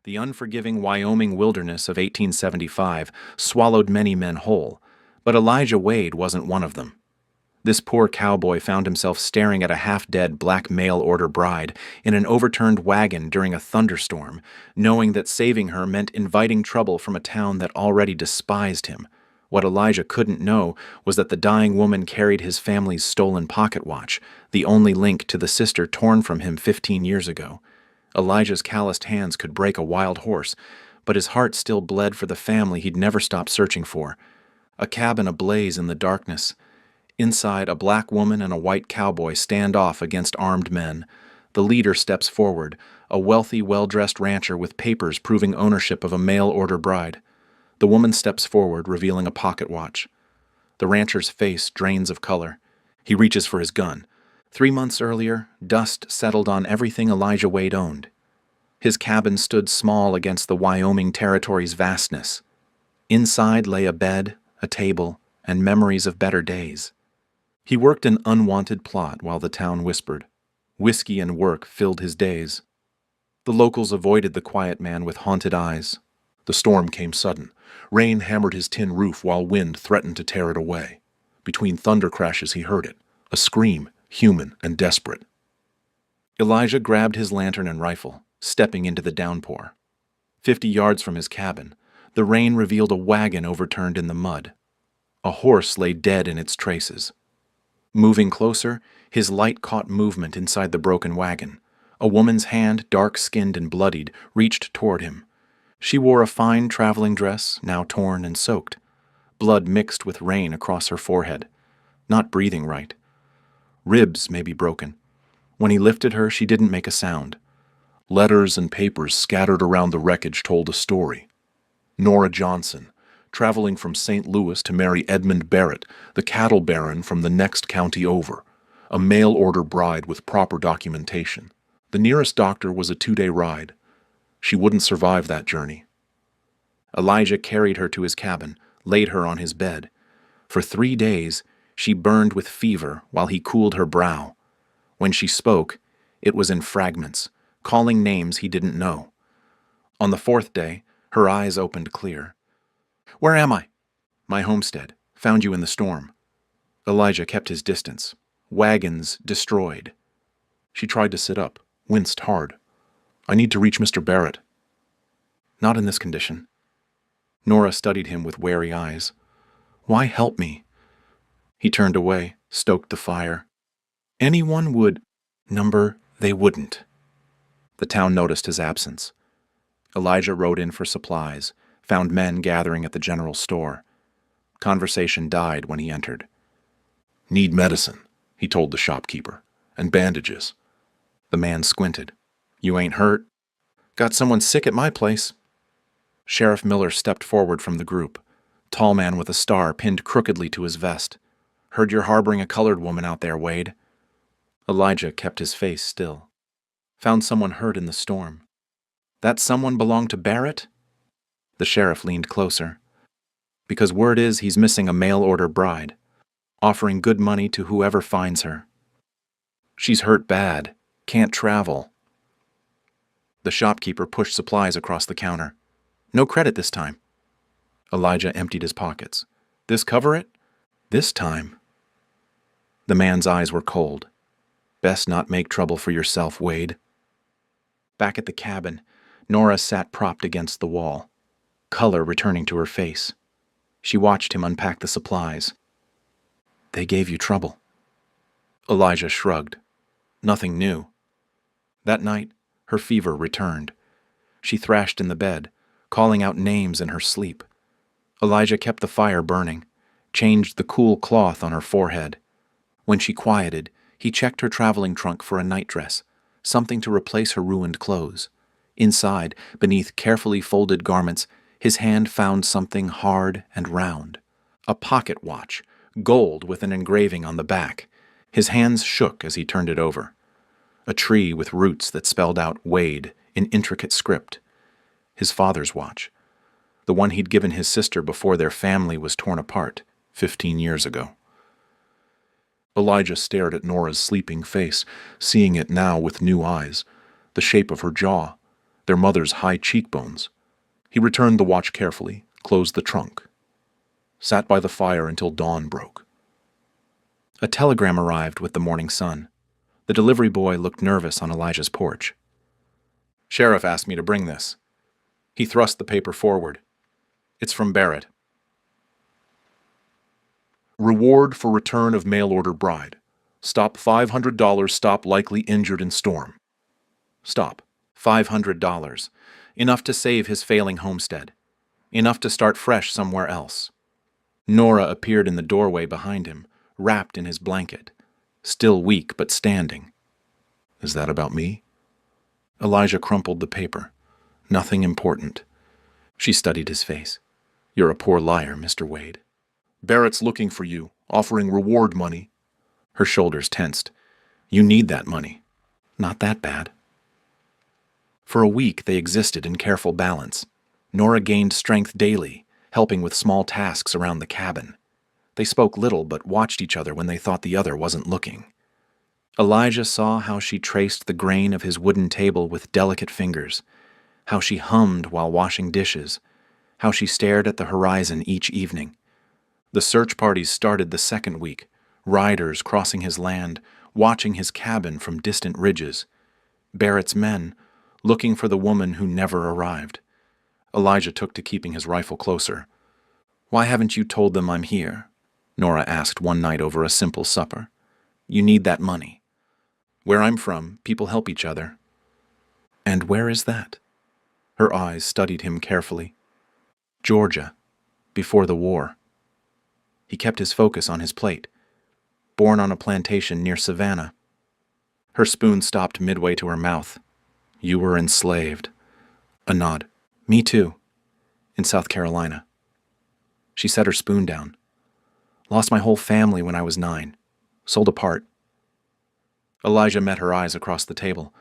The unforgiving Wyoming wilderness of 1875 swallowed many men whole, but Elijah Wade wasn't one of them. This poor cowboy found himself staring at a half-dead black mail-order bride in an overturned wagon during a thunderstorm, knowing that saving her meant inviting trouble from a town that already despised him. What Elijah couldn't know was that the dying woman carried his family's stolen pocket watch, the only link to the sister torn from him 15 years ago. Elijah's calloused hands could break a wild horse, but his heart still bled for the family he'd never stopped searching for. A cabin ablaze in the darkness. Inside, a black woman and a white cowboy stand off against armed men. The leader steps forward, a wealthy, well-dressed rancher with papers proving ownership of a mail-order bride. The woman steps forward, revealing a pocket watch. The rancher's face drains of color. He reaches for his gun. 3 months earlier, dust settled on everything Elijah Wade owned. His cabin stood small against the Wyoming Territory's vastness. Inside lay a bed, a table, and memories of better days. He worked an unwanted plot while the town whispered. Whiskey and work filled his days. The locals avoided the quiet man with haunted eyes. The storm came sudden. Rain hammered his tin roof while wind threatened to tear it away. Between thunder crashes he heard it, a scream, human and desperate. Elijah grabbed his lantern and rifle, stepping into the downpour. 50 yards from his cabin, the rain revealed a wagon overturned in the mud. A horse lay dead in its traces. Moving closer, his light caught movement inside the broken wagon. A woman's hand, dark-skinned and bloodied, reached toward him. She wore a fine traveling dress, now torn and soaked. Blood mixed with rain across her forehead. Not breathing right. Ribs may be broken. When he lifted her, she didn't make a sound. Letters and papers scattered around the wreckage told a story. Nora Johnson, traveling from St. Louis to marry Edmund Barrett, the cattle baron from the next county over, a mail-order bride with proper documentation. The nearest doctor was a 2-day ride. She wouldn't survive that journey. Elijah carried her to his cabin, laid her on his bed. For 3 days, she burned with fever while he cooled her brow. When she spoke, it was in fragments, calling names he didn't know. On the 4th day, her eyes opened clear. "Where am I?" "My homestead. Found you in the storm." Elijah kept his distance. Wagons destroyed. She tried to sit up, winced hard. "I need to reach Mr. Barrett." "Not in this condition." Nora studied him with wary eyes. "Why help me?" He turned away, stoked the fire. "Anyone would—" "Number, they wouldn't." The town noticed his absence. Elijah rode in for supplies, found men gathering at the general store. Conversation died when he entered. "Need medicine," he told the shopkeeper, "and bandages." The man squinted. "You ain't hurt?" "Got someone sick at my place." Sheriff Miller stepped forward from the group, tall man with a star pinned crookedly to his vest. "Heard you're harboring a colored woman out there, Wade." Elijah kept his face still. "Found someone hurt in the storm." "That someone belonged to Barrett?" The sheriff leaned closer. "Because word is he's missing a mail-order bride, offering good money to whoever finds her. She's hurt bad, can't travel." The shopkeeper pushed supplies across the counter. "No credit this time." Elijah emptied his pockets. "This cover it?" "This time." The man's eyes were cold. "Best not make trouble for yourself, Wade." Back at the cabin, Nora sat propped against the wall, color returning to her face. She watched him unpack the supplies. "They gave you trouble." Elijah shrugged. Nothing new. That night, her fever returned. She thrashed in the bed, calling out names in her sleep. Elijah kept the fire burning, changed the cool cloth on her forehead. When she quieted, he checked her traveling trunk for a nightdress, something to replace her ruined clothes. Inside, beneath carefully folded garments, his hand found something hard and round. A pocket watch, gold with an engraving on the back. His hands shook as he turned it over. A tree with roots that spelled out Wade in intricate script. His father's watch. The one he'd given his sister before their family was torn apart 15 years ago. Elijah stared at Nora's sleeping face, seeing it now with new eyes, the shape of her jaw, their mother's high cheekbones. He returned the watch carefully, closed the trunk, sat by the fire until dawn broke. A telegram arrived with the morning sun. The delivery boy looked nervous on Elijah's porch. "Sheriff asked me to bring this." He thrust the paper forward. "It's from Barrett. Reward for return of mail-order bride. Stop $500, stop likely injured in storm." Stop. $500. Enough to save his failing homestead. Enough to start fresh somewhere else. Nora appeared in the doorway behind him, wrapped in his blanket, still weak but standing. "Is that about me?" Elijah crumpled the paper. Nothing important. She studied his face. "You're a poor liar, Mr. Wade. Barrett's looking for you, offering reward money." Her shoulders tensed. You need that money. Not that bad. For a week they existed in careful balance. Nora gained strength daily, helping with small tasks around the cabin. They spoke little but watched each other when they thought the other wasn't looking. Elijah saw how she traced the grain of his wooden table with delicate fingers, how she hummed while washing dishes, how she stared at the horizon each evening. The search parties started the second week, riders crossing his land, watching his cabin from distant ridges. Barrett's men, looking for the woman who never arrived. Elijah took to keeping his rifle closer. "Why haven't you told them I'm here?" Nora asked one night over a simple supper. "You need that money. Where I'm from, people help each other." "And where is that?" Her eyes studied him carefully. "Georgia, before the war." He kept his focus on his plate. "Born on a plantation near Savannah." Her spoon stopped midway to her mouth. "You were enslaved." A nod. "Me too. In South Carolina." She set her spoon down. "Lost my whole family when I was 9. Sold apart." Elijah met her eyes across the table.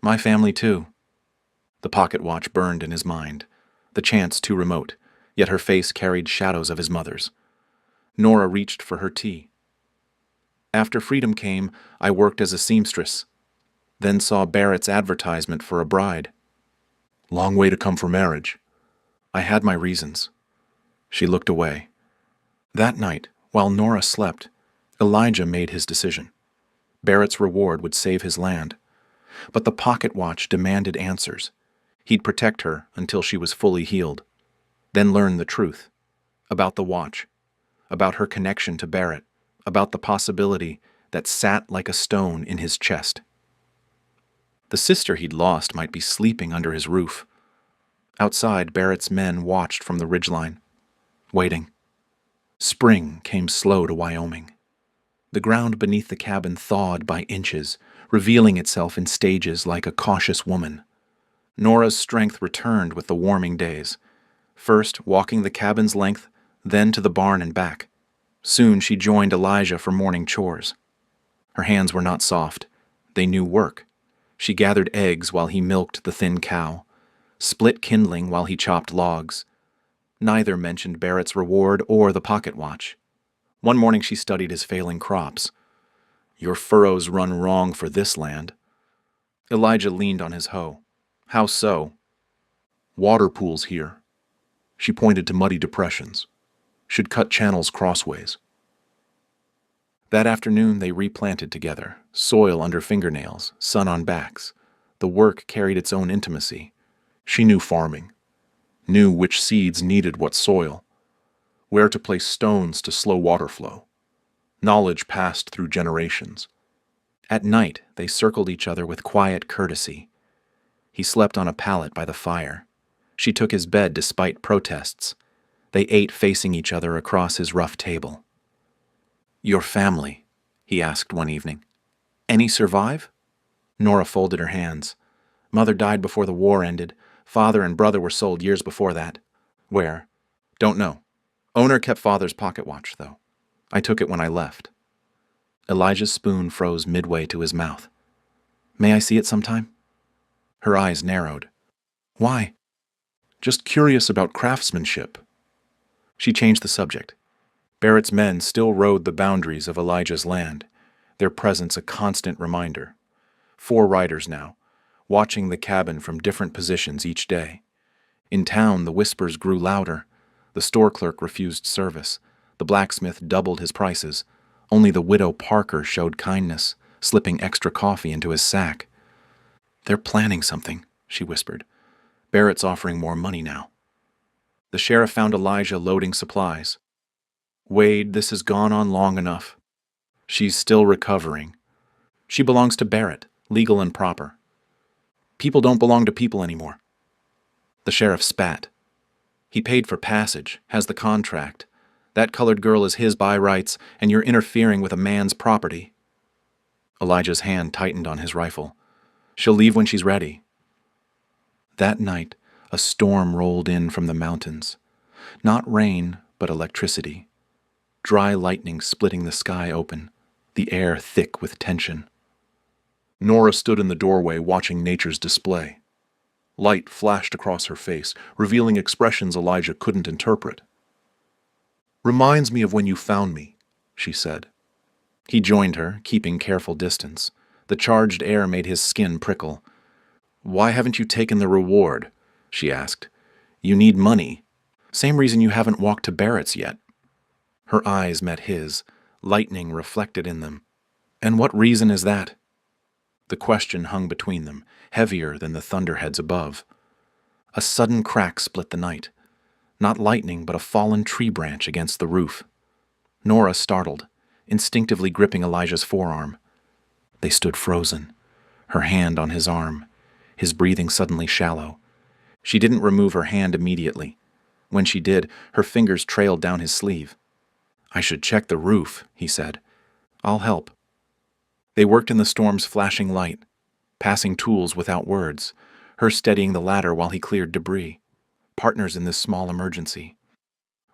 "My family too." The pocket watch burned in his mind. The chance too remote, yet her face carried shadows of his mother's. Nora reached for her tea. "After freedom came, I worked as a seamstress. Then saw Barrett's advertisement for a bride." "Long way to come for marriage." "I had my reasons." She looked away. That night, while Nora slept, Elijah made his decision. Barrett's reward would save his land. But the pocket watch demanded answers. He'd protect her until she was fully healed. Then learn the truth. About the watch. About her connection to Barrett. About the possibility that sat like a stone in his chest. The sister he'd lost might be sleeping under his roof. Outside, Barrett's men watched from the ridgeline, waiting. Spring came slow to Wyoming. The ground beneath the cabin thawed by inches, revealing itself in stages like a cautious woman. Nora's strength returned with the warming days. First, walking the cabin's length, then to the barn and back. Soon she joined Elijah for morning chores. Her hands were not soft. They knew work. She gathered eggs while he milked the thin cow, split kindling while he chopped logs. Neither mentioned Barrett's reward or the pocket watch. One morning she studied his failing crops. "Your furrows run wrong for this land." Elijah leaned on his hoe. "How so?" "Water pools here." She pointed to muddy depressions. "Should cut channels crossways." That afternoon they replanted together, soil under fingernails, sun on backs. The work carried its own intimacy. She knew farming, knew which seeds needed what soil, where to place stones to slow water flow. Knowledge passed through generations. At night they circled each other with quiet courtesy. He slept on a pallet by the fire. She took his bed despite protests. They ate facing each other across his rough table. "Your family?" he asked one evening. "Any survive?" Nora folded her hands. "Mother died before the war ended. Father and brother were sold years before that." "Where?" "Don't know. Owner kept father's pocket watch, though. I took it when I left." Elijah's spoon froze midway to his mouth. "May I see it sometime?" Her eyes narrowed. "Why?" "Just curious about craftsmanship." She changed the subject. Barrett's men still rode the boundaries of Elijah's land, their presence a constant reminder. 4 riders now, watching the cabin from different positions each day. In town, the whispers grew louder. The store clerk refused service. The blacksmith doubled his prices. Only the widow Parker showed kindness, slipping extra coffee into his sack. "They're planning something," she whispered. "Barrett's offering more money now." The sheriff found Elijah loading supplies. "Wade, this has gone on long enough. She's still recovering. She belongs to Barrett, legal and proper. People don't belong to people anymore." The sheriff spat. "He paid for passage, has the contract. That colored girl is his by rights, and you're interfering with a man's property." Elijah's hand tightened on his rifle. "She'll leave when she's ready." That night, a storm rolled in from the mountains. Not rain, but electricity. Dry lightning splitting the sky open, the air thick with tension. Nora stood in the doorway watching nature's display. Light flashed across her face, revealing expressions Elijah couldn't interpret. "Reminds me of when you found me," she said. He joined her, keeping careful distance. The charged air made his skin prickle. "Why haven't you taken the reward?" she asked. "You need money. Same reason you haven't walked to Barrett's yet." Her eyes met his, lightning reflected in them. "And what reason is that?" The question hung between them, heavier than the thunderheads above. A sudden crack split the night. Not lightning, but a fallen tree branch against the roof. Nora startled, instinctively gripping Elijah's forearm. They stood frozen, her hand on his arm, his breathing suddenly shallow. She didn't remove her hand immediately. When she did, her fingers trailed down his sleeve. "I should check the roof," he said. "I'll help." They worked in the storm's flashing light, passing tools without words, her steadying the ladder while he cleared debris. Partners in this small emergency.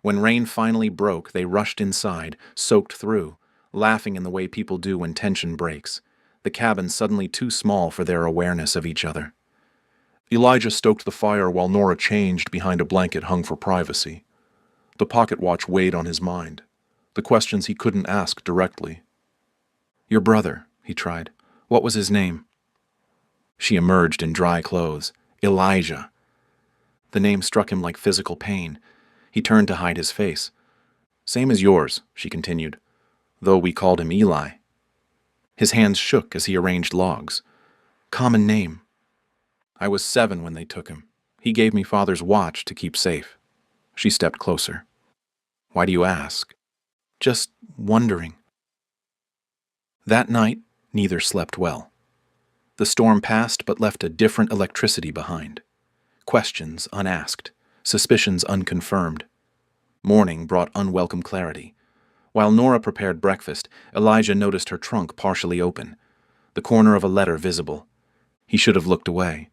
When rain finally broke, they rushed inside, soaked through, laughing in the way people do when tension breaks, the cabin suddenly too small for their awareness of each other. Elijah stoked the fire while Nora changed behind a blanket hung for privacy. The pocket watch weighed on his mind, the questions he couldn't ask directly. "Your brother," he tried. "What was his name?" She emerged in dry clothes. "Elijah." The name struck him like physical pain. He turned to hide his face. "Same as yours," she continued, "though we called him Eli." His hands shook as he arranged logs. "Common name. I was 7 when they took him. He gave me Father's watch to keep safe." She stepped closer. "Why do you ask?" "Just wondering." That night, neither slept well. The storm passed but left a different electricity behind. Questions unasked, suspicions unconfirmed. Morning brought unwelcome clarity. While Nora prepared breakfast, Elijah noticed her trunk partially open, the corner of a letter visible. He should have looked away,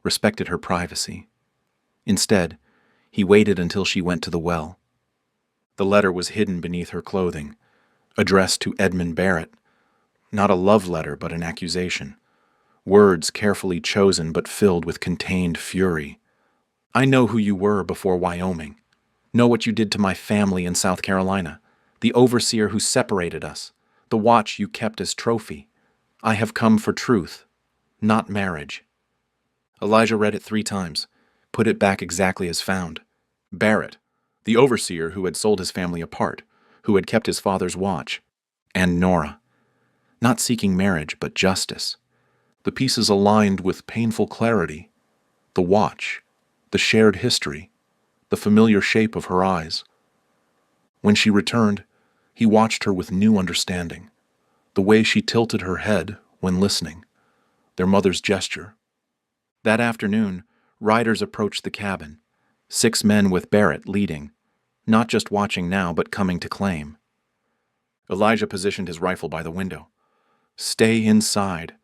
respected her privacy. Instead, he waited until she went to the well. The letter was hidden beneath her clothing, addressed to Edmund Barrett. Not a love letter, but an accusation. Words carefully chosen but filled with contained fury. "I know who you were before Wyoming. Know what you did to my family in South Carolina. The overseer who separated us. The watch you kept as trophy. I have come for truth, not marriage." Elijah read it 3 times, put it back exactly as found. Barrett, the overseer who had sold his family apart, who had kept his father's watch. And Nora. Not seeking marriage, but justice. The pieces aligned with painful clarity. The watch, the shared history, the familiar shape of her eyes. When she returned, he watched her with new understanding. The way she tilted her head when listening, their mother's gesture. That afternoon, riders approached the cabin, 6 men with Barrett leading, not just watching now but coming to claim. Elijah positioned his rifle by the window. "Stay inside."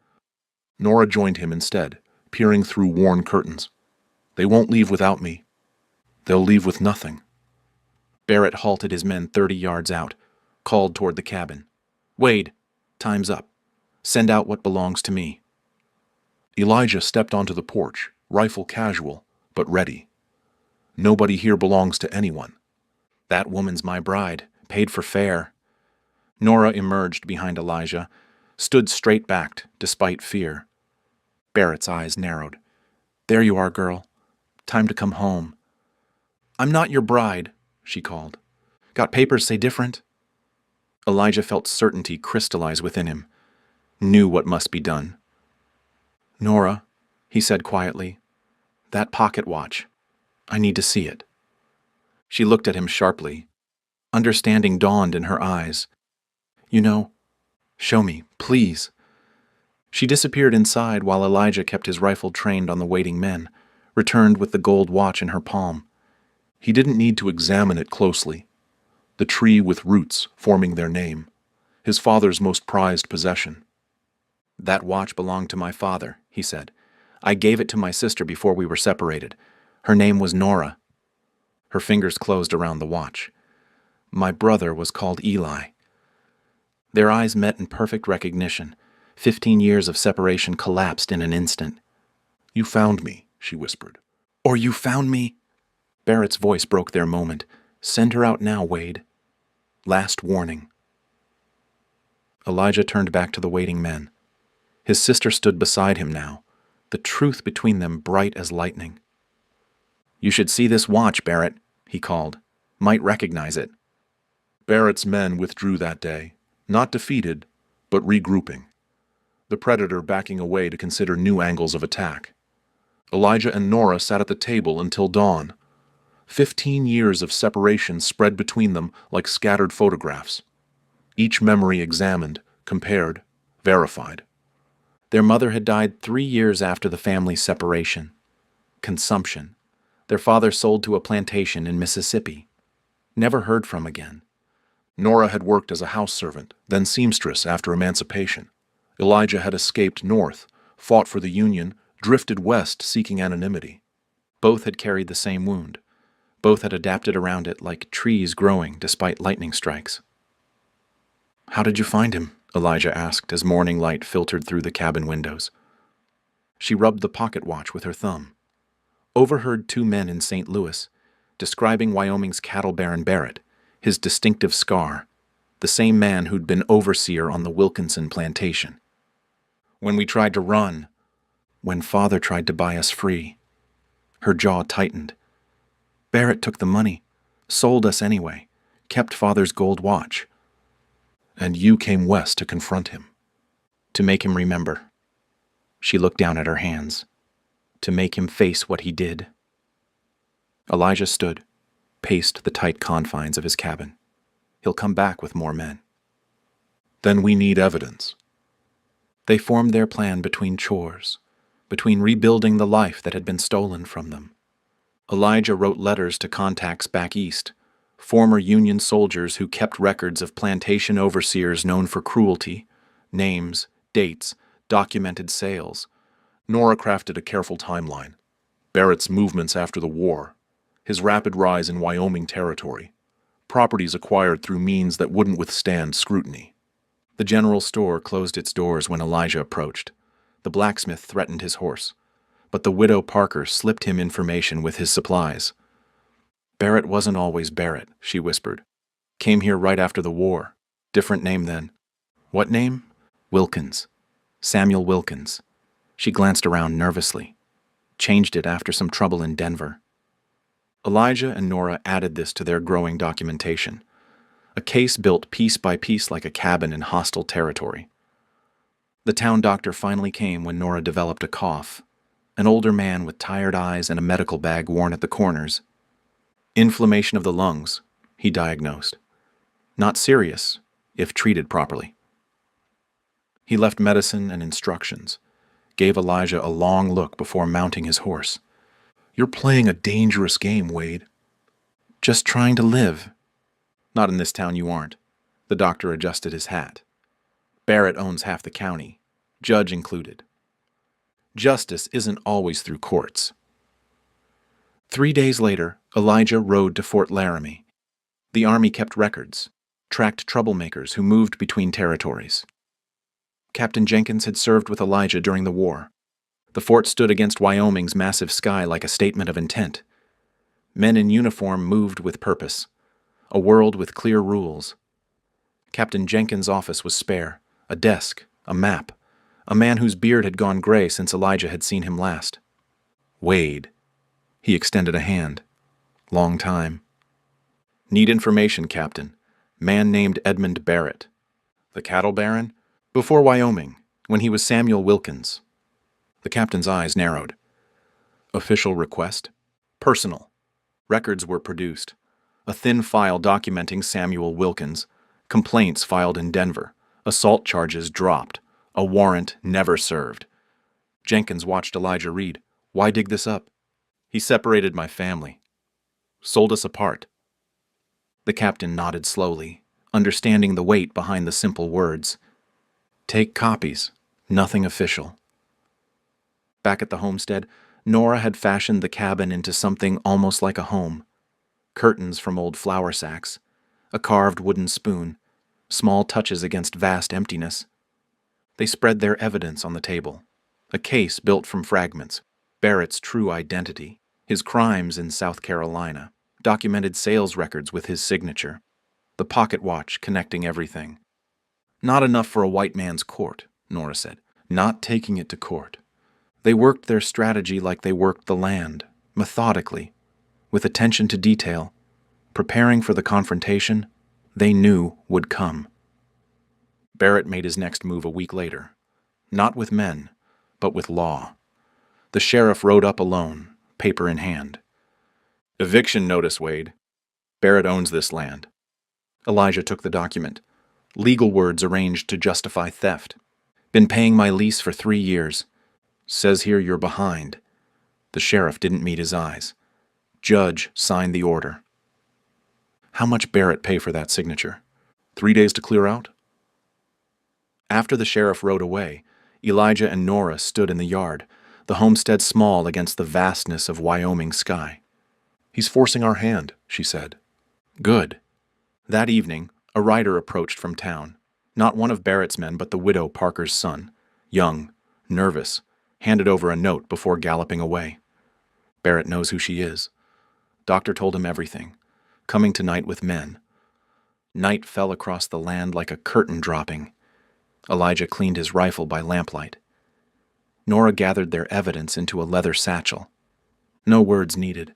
Nora joined him instead, peering through worn curtains. "They won't leave without me. They'll leave with nothing." Barrett halted his men 30 yards out, called toward the cabin. "Wade, time's up. Send out what belongs to me." Elijah stepped onto the porch, rifle casual, but ready. "Nobody here belongs to anyone." "That woman's my bride, paid for fare." Nora emerged behind Elijah, stood straight-backed despite fear. Barrett's eyes narrowed. "There you are, girl. Time to come home." "I'm not your bride," she called. "Got papers say different?" Elijah felt certainty crystallize within him, knew what must be done. "Nora," he said quietly, "that pocket watch. I need to see it." She looked at him sharply. Understanding dawned in her eyes. "You know, show me, please." She disappeared inside while Elijah kept his rifle trained on the waiting men, returned with the gold watch in her palm. He didn't need to examine it closely. The tree with roots forming their name, his father's most prized possession. "That watch belonged to my father," he said. "I gave it to my sister before we were separated. Her name was Nora." Her fingers closed around the watch. "My brother was called Eli." Their eyes met in perfect recognition. 15 years of separation collapsed in an instant. "You found me," she whispered. "Or you found me?" Barrett's voice broke their moment. "Send her out now, Wade. Last warning." Elijah turned back to the waiting men. His sister stood beside him now, the truth between them bright as lightning. "You should see this watch, Barrett," he called. "Might recognize it." Barrett's men withdrew that day, not defeated, but regrouping. The predator backing away to consider new angles of attack. Elijah and Nora sat at the table until dawn. 15 years of separation spread between them like scattered photographs. Each memory examined, compared, verified. Their mother had died 3 years after the family's separation. Consumption. Their father sold to a plantation in Mississippi. Never heard from again. Nora had worked as a house servant, then seamstress after emancipation. Elijah had escaped north, fought for the Union, drifted west seeking anonymity. Both had carried the same wound. Both had adapted around it like trees growing despite lightning strikes. "How did you find him?" Elijah asked as morning light filtered through the cabin windows. She rubbed the pocket watch with her thumb. Overheard 2 men in St. Louis, describing Wyoming's cattle baron Barrett, his distinctive scar, the same man who'd been overseer on the Wilkinson plantation. "When we tried to run, when Father tried to buy us free." Her jaw tightened. "Barrett took the money, sold us anyway, kept Father's gold watch." "And you came west to confront him." "To make him remember." She looked down at her hands. "To make him face what he did." Elijah stood, paced the tight confines of his cabin. "He'll come back with more men." "Then we need evidence." They formed their plan between chores, between rebuilding the life that had been stolen from them. Elijah wrote letters to contacts back east, former Union soldiers who kept records of plantation overseers known for cruelty, names, dates, documented sales. Nora crafted a careful timeline. Barrett's movements after the war, his rapid rise in Wyoming territory, properties acquired through means that wouldn't withstand scrutiny. The general store closed its doors when Elijah approached. The blacksmith threatened his horse, but the widow Parker slipped him information with his supplies. "Barrett wasn't always Barrett," she whispered. "Came here right after the war. Different name then." "What name?" "Wilkins. Samuel Wilkins." She glanced around nervously. "Changed it after some trouble in Denver." Elijah and Nora added this to their growing documentation. A case built piece by piece like a cabin in hostile territory. The town doctor finally came when Nora developed a cough. An older man with tired eyes and a medical bag worn at the corners. "Inflammation of the lungs," he diagnosed. "Not serious, if treated properly." He left medicine and instructions, gave Elijah a long look before mounting his horse. "You're playing a dangerous game, Wade." "Just trying to live." "Not in this town you aren't." The doctor adjusted his hat. "Barrett owns half the county, judge included. Justice isn't always through courts." 3 days later, Elijah rode to Fort Laramie. The Army kept records, tracked troublemakers who moved between territories. Captain Jenkins had served with Elijah during the war. The fort stood against Wyoming's massive sky like a statement of intent. Men in uniform moved with purpose, a world with clear rules. Captain Jenkins' office was spare, a desk, a map, a man whose beard had gone gray since Elijah had seen him last. Wade. He extended a hand. Long time. Need information, Captain. Man named Edmund Barrett. The cattle baron? Before Wyoming, when he was Samuel Wilkins. The captain's eyes narrowed. Official request? Personal. Records were produced. A thin file documenting Samuel Wilkins. Complaints filed in Denver. Assault charges dropped. A warrant never served. Jenkins watched Elijah read. Why dig this up? He separated my family. Sold us apart. The captain nodded slowly, understanding the weight behind the simple words. Take copies. Nothing official. Back at the homestead, Nora had fashioned the cabin into something almost like a home. Curtains from old flour sacks, a carved wooden spoon, small touches against vast emptiness. They spread their evidence on the table. A case built from fragments, Barrett's true identity, his crimes in South Carolina, documented sales records with his signature, the pocket watch connecting everything. Not enough for a white man's court, Nora said. Not taking it to court. They worked their strategy like they worked the land, methodically, with attention to detail, preparing for the confrontation they knew would come. Barrett made his next move a week later, not with men, but with law. The sheriff rode up alone, paper in hand. Eviction notice, Wade. Barrett owns this land. Elijah took the document. Legal words arranged to justify theft. Been paying my lease for 3 years. Says here you're behind. The sheriff didn't meet his eyes. Judge signed the order. How much Barrett pay for that signature? 3 days to clear out? After the sheriff rode away, Elijah and Nora stood in the yard, the homestead small against the vastness of Wyoming sky. He's forcing our hand, she said. Good. That evening, a rider approached from town. Not one of Barrett's men, but the widow Parker's son. Young, nervous, handed over a note before galloping away. Barrett knows who she is. Doctor told him everything. Coming tonight with men. Night fell across the land like a curtain dropping. Elijah cleaned his rifle by lamplight. Nora gathered their evidence into a leather satchel. No words needed.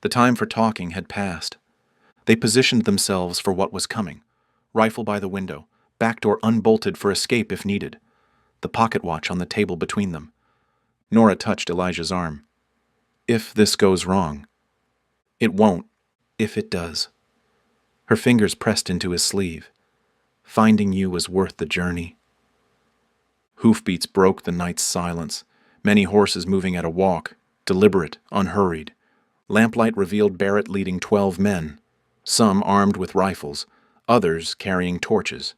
The time for talking had passed. They positioned themselves for what was coming. Rifle by the window, back door unbolted for escape if needed. The pocket watch on the table between them. Nora touched Elijah's arm. If this goes wrong. It won't, if it does. Her fingers pressed into his sleeve. Finding you was worth the journey. Hoofbeats broke the night's silence, many horses moving at a walk, deliberate, unhurried. Lamplight revealed Barrett leading 12 men, some armed with rifles, others carrying torches.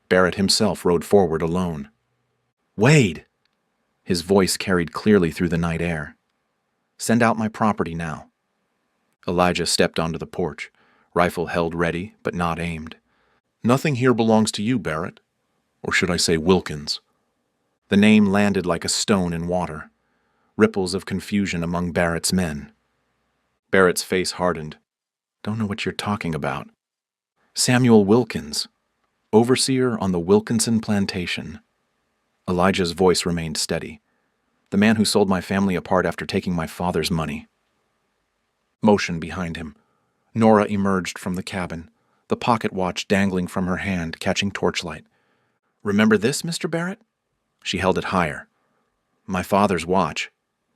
Barrett himself rode forward alone. Wade! His voice carried clearly through the night air. Send out my property now. Elijah stepped onto the porch, rifle held ready but not aimed. Nothing here belongs to you, Barrett. Or should I say Wilkins? The name landed like a stone in water. Ripples of confusion among Barrett's men. Barrett's face hardened. Don't know what you're talking about. Samuel Wilkins, overseer on the Wilkinson plantation. Elijah's voice remained steady. The man who sold my family apart after taking my father's money. Motion behind him. Nora emerged from the cabin, the pocket watch dangling from her hand, catching torchlight. Remember this, Mr. Barrett? She held it higher. My father's watch,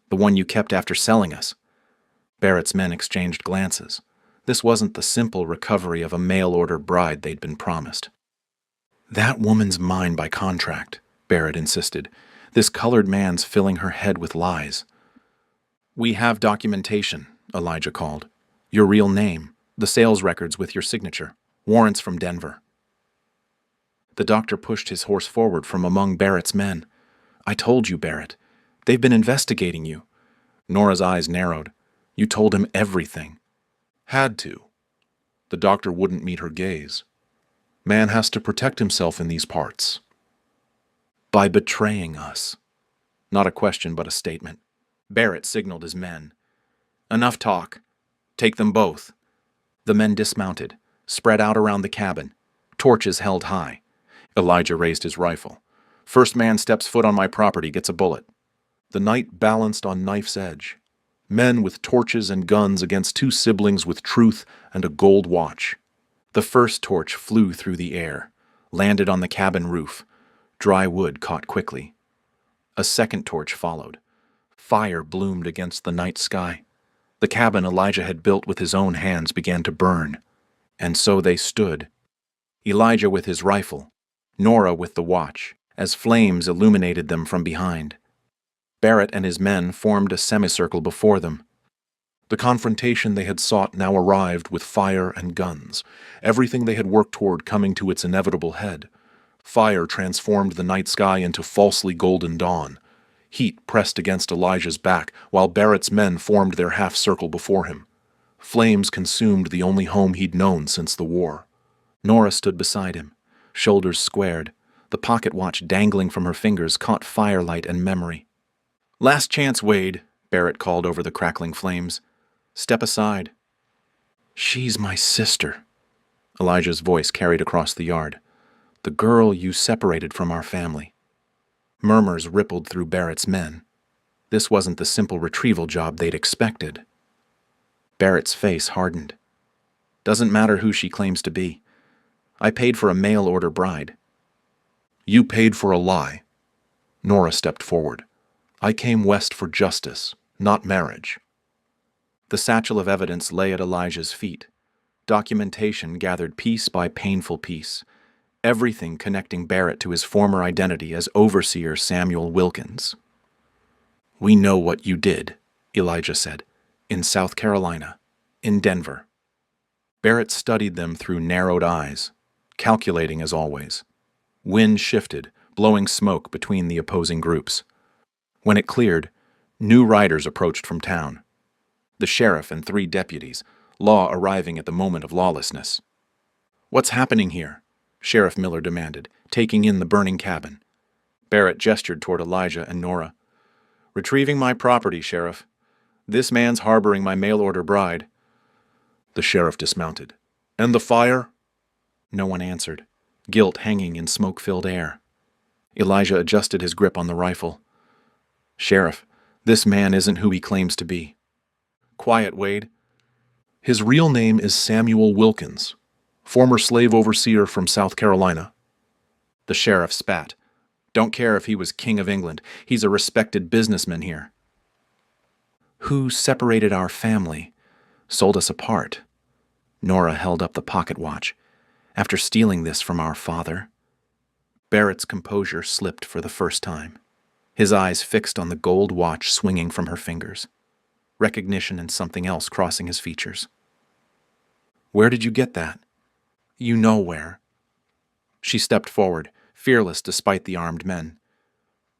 the one you kept after selling us. Barrett's men exchanged glances. This wasn't the simple recovery of a mail-order bride they'd been promised. That woman's mine by contract, Barrett insisted. This colored man's filling her head with lies. We have documentation, Elijah called. Your real name, the sales records with your signature, warrants from Denver. The doctor pushed his horse forward from among Barrett's men. I told you, Barrett. They've been investigating you. Nora's eyes narrowed. You told him everything. Had to. The doctor wouldn't meet her gaze. Man has to protect himself in these parts. By betraying us. Not a question, but a statement. Barrett signaled his men. Enough talk. Take them both. The men dismounted, spread out around the cabin, torches held high. Elijah raised his rifle. First man steps foot on my property gets a bullet. The night balanced on knife's edge. Men with torches and guns against two siblings with truth and a gold watch. The first torch flew through the air, landed on the cabin roof. Dry wood caught quickly. A second torch followed. Fire bloomed against the night sky. The cabin Elijah had built with his own hands began to burn. And so they stood. Elijah with his rifle, Nora with the watch, as flames illuminated them from behind. Barrett and his men formed a semicircle before them. The confrontation they had sought now arrived with fire and guns, everything they had worked toward coming to its inevitable head. Fire transformed the night sky into falsely golden dawn. Heat pressed against Elijah's back while Barrett's men formed their half-circle before him. Flames consumed the only home he'd known since the war. Nora stood beside him, shoulders squared. The pocket watch dangling from her fingers caught firelight and memory. "Last chance, Wade," Barrett called over the crackling flames. "Step aside." "She's my sister," Elijah's voice carried across the yard. "The girl you separated from our family." Murmurs rippled through Barrett's men. This wasn't the simple retrieval job they'd expected. Barrett's face hardened. "Doesn't matter who she claims to be. I paid for a mail-order bride." "You paid for a lie." Nora stepped forward. "I came west for justice, not marriage." The satchel of evidence lay at Elijah's feet. Documentation gathered piece by painful piece. Everything connecting Barrett to his former identity as overseer Samuel Wilkins. "We know what you did," Elijah said. "In South Carolina. In Denver." Barrett studied them through narrowed eyes, calculating as always. Wind shifted, blowing smoke between the opposing groups. When it cleared, new riders approached from town. The sheriff and 3 deputies, law arriving at the moment of lawlessness. "What's happening here?" Sheriff Miller demanded, taking in the burning cabin. Barrett gestured toward Elijah and Nora. "Retrieving my property, Sheriff. This man's harboring my mail-order bride." The sheriff dismounted. "And the fire?" No one answered, guilt hanging in smoke-filled air. Elijah adjusted his grip on the rifle. "Sheriff, this man isn't who he claims to be." "Quiet, Wade." "His real name is Samuel Wilkins, former slave overseer from South Carolina." The sheriff spat. "Don't care if he was King of England. He's a respected businessman here." "Who separated our family, sold us apart?" Nora held up the pocket watch. "After stealing this from our father." Barrett's composure slipped for the first time. His eyes fixed on the gold watch swinging from her fingers. Recognition and something else crossing his features. "Where did you get that?" "You know where." She stepped forward, fearless despite the armed men.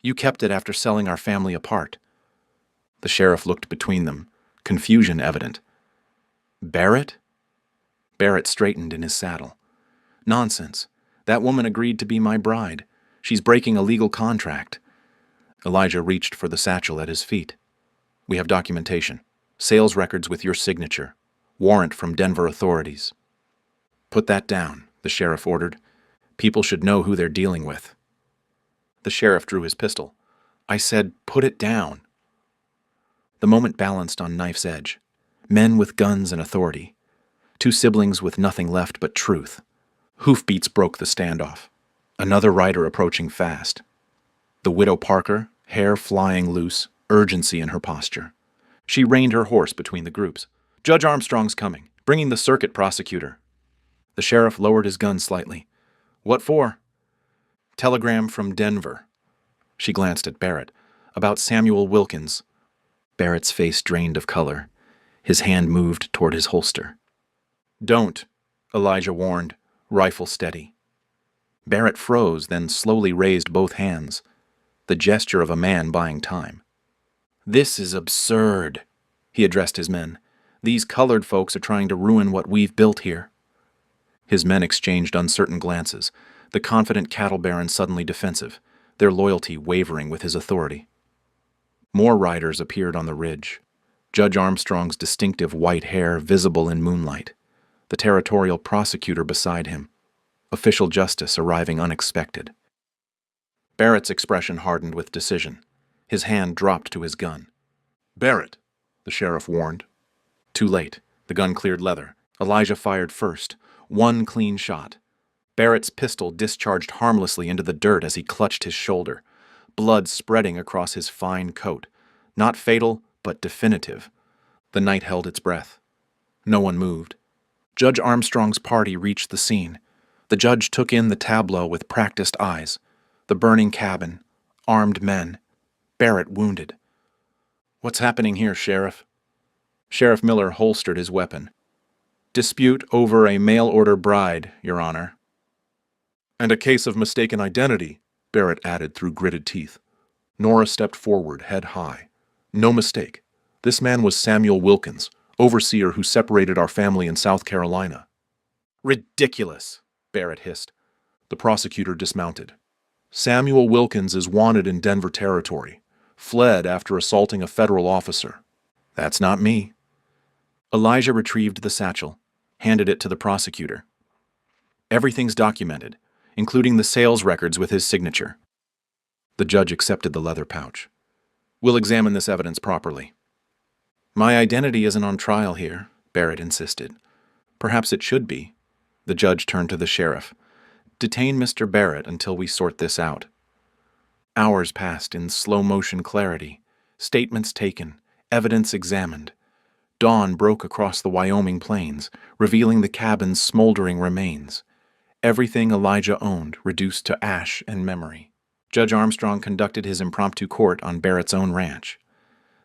"You kept it after selling our family apart." The sheriff looked between them, confusion evident. "Barrett?" Barrett straightened in his saddle. "Nonsense. That woman agreed to be my bride. She's breaking a legal contract." Elijah reached for the satchel at his feet. "We have documentation. Sales records with your signature. Warrant from Denver authorities." "Put that down," the sheriff ordered. "People should know who they're dealing with." The sheriff drew his pistol. "I said, put it down." The moment balanced on knife's edge. Men with guns and authority. 2 siblings with nothing left but truth. Hoofbeats broke the standoff. Another rider approaching fast. The widow Parker, hair flying loose, urgency in her posture. She reined her horse between the groups. "Judge Armstrong's coming, bringing the circuit prosecutor." The sheriff lowered his gun slightly. "What for?" "Telegram from Denver." She glanced at Barrett. "About Samuel Wilkins." Barrett's face drained of color. His hand moved toward his holster. "Don't," Elijah warned, rifle steady. Barrett froze, then slowly raised both hands, the gesture of a man buying time. "This is absurd," he addressed his men. "These colored folks are trying to ruin what we've built here." His men exchanged uncertain glances, the confident cattle baron suddenly defensive, their loyalty wavering with his authority. More riders appeared on the ridge, Judge Armstrong's distinctive white hair visible in moonlight, the territorial prosecutor beside him, official justice arriving unexpected. Barrett's expression hardened with decision. His hand dropped to his gun. "Barrett," the sheriff warned. Too late. The gun cleared leather. Elijah fired first. One clean shot. Barrett's pistol discharged harmlessly into the dirt as he clutched his shoulder, blood spreading across his fine coat. Not fatal, but definitive. The night held its breath. No one moved. Judge Armstrong's party reached the scene. The judge took in the tableau with practiced eyes. The burning cabin, armed men, Barrett wounded. "What's happening here, Sheriff?" Sheriff Miller holstered his weapon. "Dispute over a mail-order bride, Your Honor." "And a case of mistaken identity," Barrett added through gritted teeth. Nora stepped forward, head high. "No mistake. This man was Samuel Wilkins, overseer who separated our family in South Carolina." "Ridiculous," Barrett hissed. The prosecutor dismounted. "Samuel Wilkins is wanted in Denver territory. Fled after assaulting a federal officer." "That's not me." Elijah retrieved the satchel, handed it to the prosecutor. "Everything's documented, including the sales records with his signature." The judge accepted the leather pouch. "We'll examine this evidence properly." "My identity isn't on trial here," Barrett insisted. "Perhaps it should be." The judge turned to the sheriff. "Detain Mr. Barrett until we sort this out." Hours passed in slow-motion clarity, statements taken, evidence examined. Dawn broke across the Wyoming plains, revealing the cabin's smoldering remains. Everything Elijah owned reduced to ash and memory. Judge Armstrong conducted his impromptu court on Barrett's own ranch.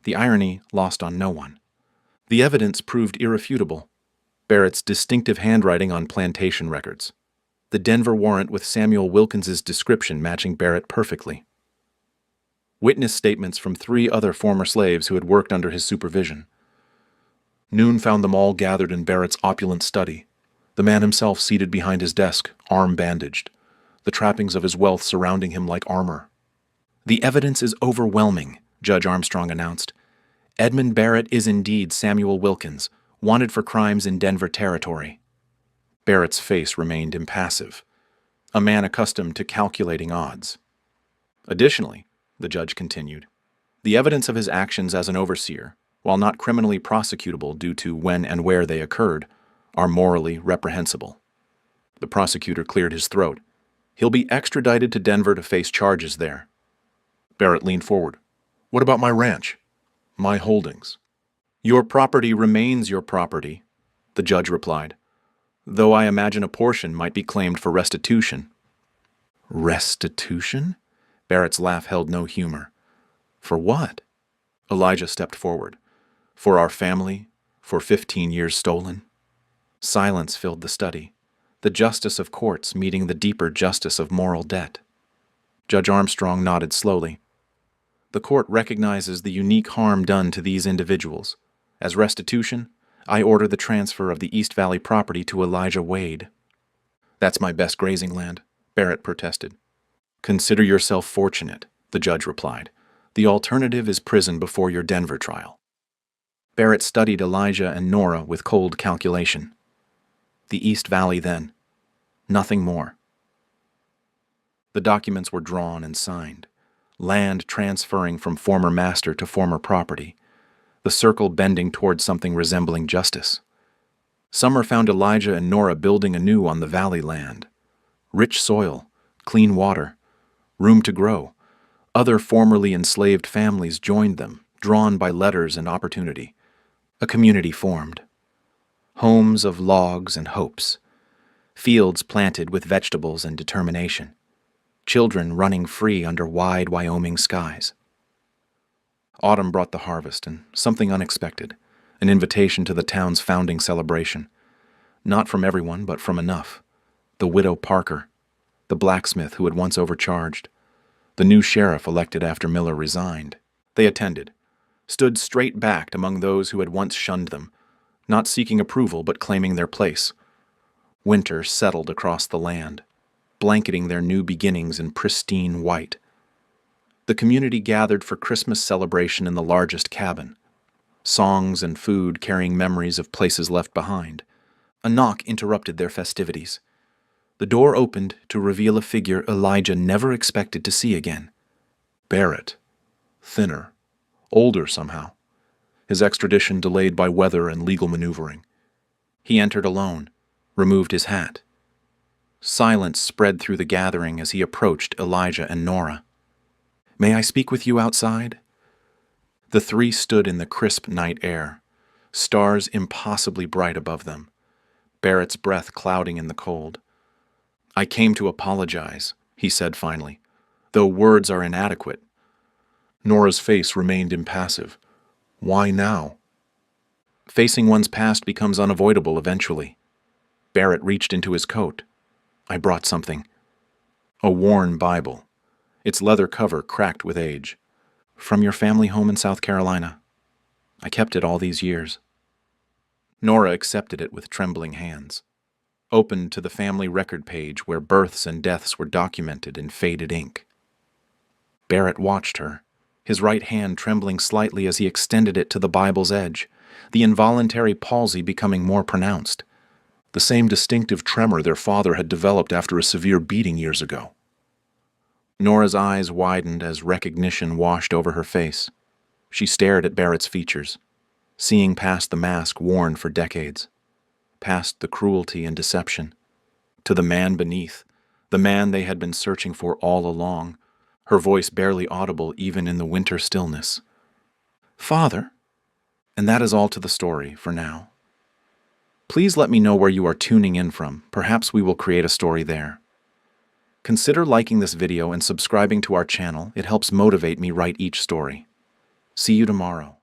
The irony lost on no one. The evidence proved irrefutable. Barrett's distinctive handwriting on plantation records. The Denver warrant with Samuel Wilkins's description matching Barrett perfectly. Witness statements from 3 other former slaves who had worked under his supervision. Noon found them all gathered in Barrett's opulent study, the man himself seated behind his desk, arm bandaged, the trappings of his wealth surrounding him like armor. "The evidence is overwhelming," Judge Armstrong announced. "Edmund Barrett is indeed Samuel Wilkins, wanted for crimes in Denver territory." Barrett's face remained impassive, a man accustomed to calculating odds. "Additionally," the judge continued, "the evidence of his actions as an overseer, while not criminally prosecutable due to when and where they occurred, are morally reprehensible." The prosecutor cleared his throat. "He'll be extradited to Denver to face charges there." Barrett leaned forward. "What about my ranch? My holdings?" "Your property remains your property," the judge replied, "though I imagine a portion might be claimed for restitution." "Restitution?" Barrett's laugh held no humor. "For what?" Elijah stepped forward. "For our family, for 15 years stolen." Silence filled the study, the justice of courts meeting the deeper justice of moral debt. Judge Armstrong nodded slowly. "The court recognizes the unique harm done to these individuals. As restitution, I order the transfer of the East Valley property to Elijah Wade." "That's my best grazing land," Barrett protested. "Consider yourself fortunate," the judge replied. "The alternative is prison before your Denver trial." Barrett studied Elijah and Nora with cold calculation. The East Valley, then. Nothing more. The documents were drawn and signed, land transferring from former master to former property, the circle bending toward something resembling justice. Summer found Elijah and Nora building anew on the valley land. Rich soil, clean water, room to grow. Other formerly enslaved families joined them, drawn by letters and opportunity. A community formed. Homes of logs and hopes. Fields planted with vegetables and determination. Children running free under wide Wyoming skies. Autumn brought the harvest and something unexpected, an invitation to the town's founding celebration. Not from everyone, but from enough. The widow Parker, the blacksmith who had once overcharged, the new sheriff elected after Miller resigned. They attended, stood straight-backed among those who had once shunned them, not seeking approval but claiming their place. Winter settled across the land, blanketing their new beginnings in pristine white. The community gathered for Christmas celebration in the largest cabin, songs and food carrying memories of places left behind. A knock interrupted their festivities. The door opened to reveal a figure Elijah never expected to see again. Barrett. Thinner. Older somehow. His extradition delayed by weather and legal maneuvering. He entered alone, removed his hat. Silence spread through the gathering as he approached Elijah and Nora. "May I speak with you outside?" The three stood in the crisp night air, stars impossibly bright above them, Barrett's breath clouding in the cold. "I came to apologize," he said finally, "though words are inadequate." Nora's face remained impassive. Why now? Facing one's past becomes unavoidable eventually. Barrett reached into his coat. "I brought something." A worn Bible, its leather cover cracked with age. "From your family home in South Carolina. I kept it all these years." Nora accepted it with trembling hands, opened to the family record page where births and deaths were documented in faded ink. Barrett watched her, his right hand trembling slightly as he extended it to the Bible's edge, the involuntary palsy becoming more pronounced. The same distinctive tremor their father had developed after a severe beating years ago. Nora's eyes widened as recognition washed over her face. She stared at Barrett's features, seeing past the mask worn for decades, past the cruelty and deception, to the man beneath, the man they had been searching for all along, her voice barely audible even in the winter stillness. "Father," and that is all to the story for now. Please let me know where you are tuning in from. Perhaps we will create a story there. Consider liking this video and subscribing to our channel. It helps motivate me write each story. See you tomorrow.